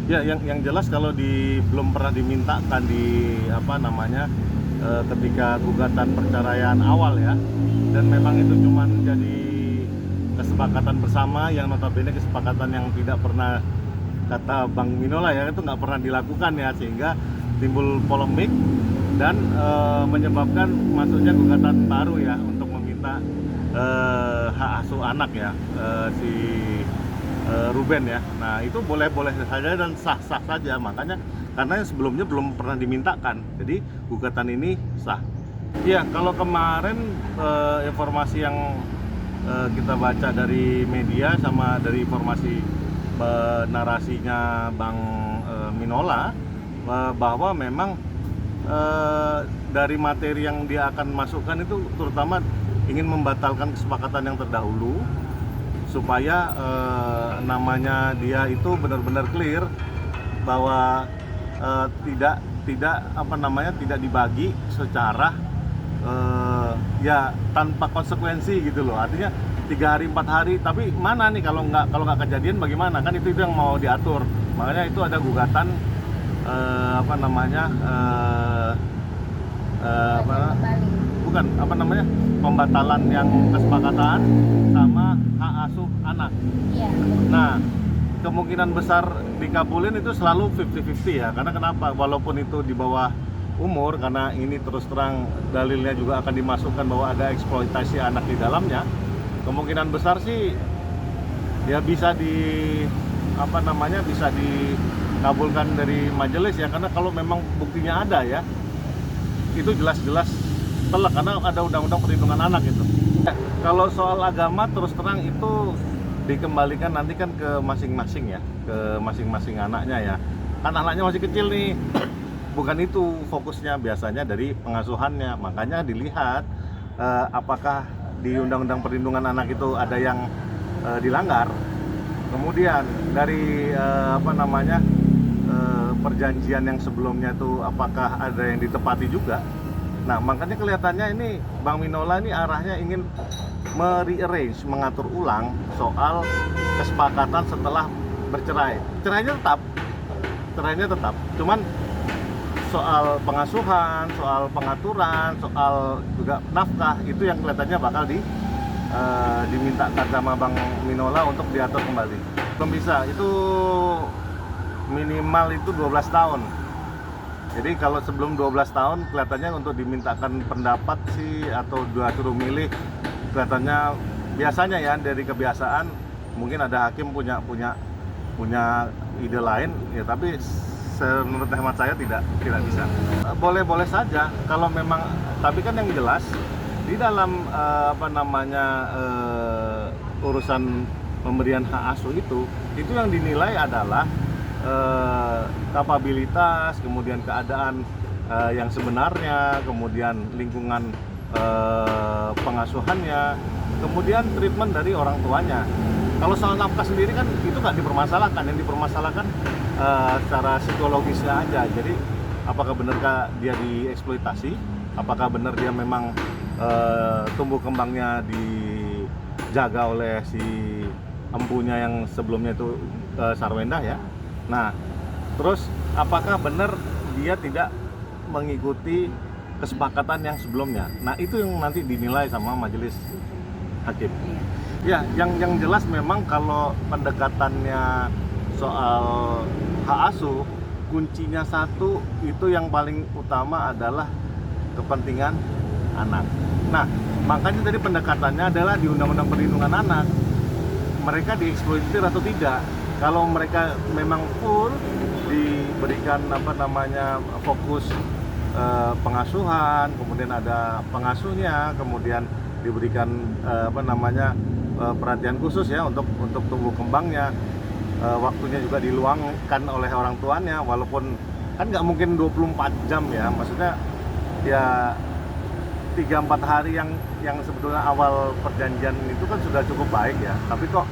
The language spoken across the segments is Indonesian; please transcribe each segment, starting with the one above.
Ya, yang jelas kalau belum pernah dimintakan di apa namanya ketika gugatan perceraian awal ya, dan memang itu cuma jadi kesepakatan bersama yang notabene kesepakatan yang tidak pernah, kata Bang Minola ya, itu nggak pernah dilakukan ya, sehingga timbul polemik dan menyebabkan masuknya gugatan baru ya untuk meminta hak asuh anak ya, si Ruben ya. Nah itu boleh-boleh saja dan sah-sah saja, makanya karena yang sebelumnya belum pernah dimintakan, jadi gugatan ini sah. Iya, kalau kemarin informasi yang kita baca dari media sama dari informasi narasinya Bang Minola, bahwa memang dari materi yang dia akan masukkan itu terutama ingin membatalkan kesepakatan yang terdahulu supaya namanya dia itu benar-benar clear bahwa tidak dibagi secara ya tanpa konsekuensi gitu loh. Artinya 3 hari 4 hari, tapi mana nih kalau nggak kejadian bagaimana, kan itu yang mau diatur. Makanya itu ada gugatan bukan pembatalan yang kesepakatan sama hak asuh anak. Iya. Nah, kemungkinan besar dikabulin itu selalu 50-50 ya. Karena kenapa? Walaupun itu di bawah umur, karena ini terus terang dalilnya juga akan dimasukkan bahwa ada eksploitasi anak di dalamnya. Kemungkinan besar sih ya bisa bisa dikabulkan dari majelis ya, karena kalau memang buktinya ada ya, itu jelas-jelas telak karena ada undang-undang perlindungan anak itu. Kalau soal agama terus terang itu dikembalikan nanti kan ke masing-masing ya, ke masing-masing anaknya ya. Kan anaknya masih kecil nih. Bukan itu fokusnya, biasanya dari pengasuhannya. Makanya dilihat apakah di undang-undang perlindungan anak itu ada yang dilanggar. Kemudian dari perjanjian yang sebelumnya itu apakah ada yang ditepati juga. Nah, makanya kelihatannya ini Bang Minola ini arahnya ingin merearrange, mengatur ulang soal kesepakatan setelah bercerai. Cerainya tetap. Cuman soal pengasuhan, soal pengaturan, soal juga nafkah itu yang kelihatannya bakal dimintakan sama Bang Minola untuk diatur kembali. Belum bisa, itu minimal itu 12 tahun. Jadi kalau sebelum 12 tahun kelihatannya untuk dimintakan pendapat sih atau suruh milih, kelihatannya biasanya ya dari kebiasaan mungkin ada hakim punya ide lain ya, tapi menurut hemat saya tidak bisa. Boleh-boleh saja kalau memang, tapi kan yang jelas di dalam urusan pemberian hak asuh itu yang dinilai adalah kapabilitas, kemudian keadaan yang sebenarnya, kemudian lingkungan pengasuhannya, kemudian treatment dari orang tuanya. Kalau soal nafkah sendiri kan itu nggak dipermasalahkan, yang dipermasalahkan secara psikologisnya aja. Jadi apakah benarkah dia dieksploitasi, apakah benar dia memang tumbuh kembangnya dijaga oleh si empunya yang sebelumnya itu Sarwendah ya. Nah, terus apakah benar dia tidak mengikuti kesepakatan yang sebelumnya? Nah, itu yang nanti dinilai sama majelis hakim. Ya, yang jelas memang kalau pendekatannya soal hak asuh, kuncinya satu itu yang paling utama adalah kepentingan anak. Nah, makanya tadi pendekatannya adalah di Undang-Undang Perlindungan Anak. Mereka dieksploitasi atau tidak? Kalau mereka memang full diberikan fokus pengasuhan, kemudian ada pengasuhnya, kemudian diberikan perhatian khusus ya untuk tumbuh kembangnya, waktunya juga diluangkan oleh orang tuanya, walaupun kan nggak mungkin 24 jam ya, maksudnya ya 3-4 hari yang sebetulnya awal perjanjian itu kan sudah cukup baik ya, tapi kok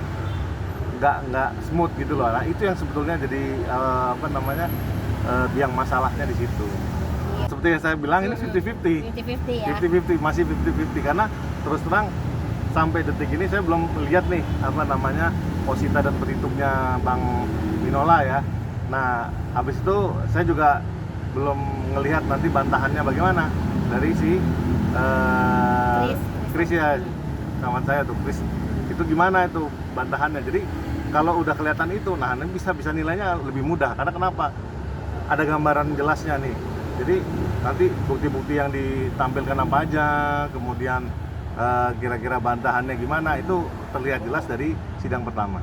nggak smooth gitu loh. Nah, itu yang sebetulnya jadi yang masalahnya di situ. Seperti yang saya bilang, ini 50-50 ya. 50-50, masih 50-50 karena terus terang sampai detik ini saya belum melihat nih posita dan petitungnya Bang Minola ya. Nah, habis itu saya juga belum ngelihat nanti bantahannya bagaimana dari si Chris ya, kawan saya tuh Chris. Itu gimana itu bantahannya. Jadi kalau udah kelihatan itu, nah ini bisa nilainya lebih mudah. Karena kenapa? Ada gambaran jelasnya nih. Jadi nanti bukti-bukti yang ditampilkan apa aja, kemudian kira-kira bantahannya gimana, itu terlihat jelas dari sidang pertama.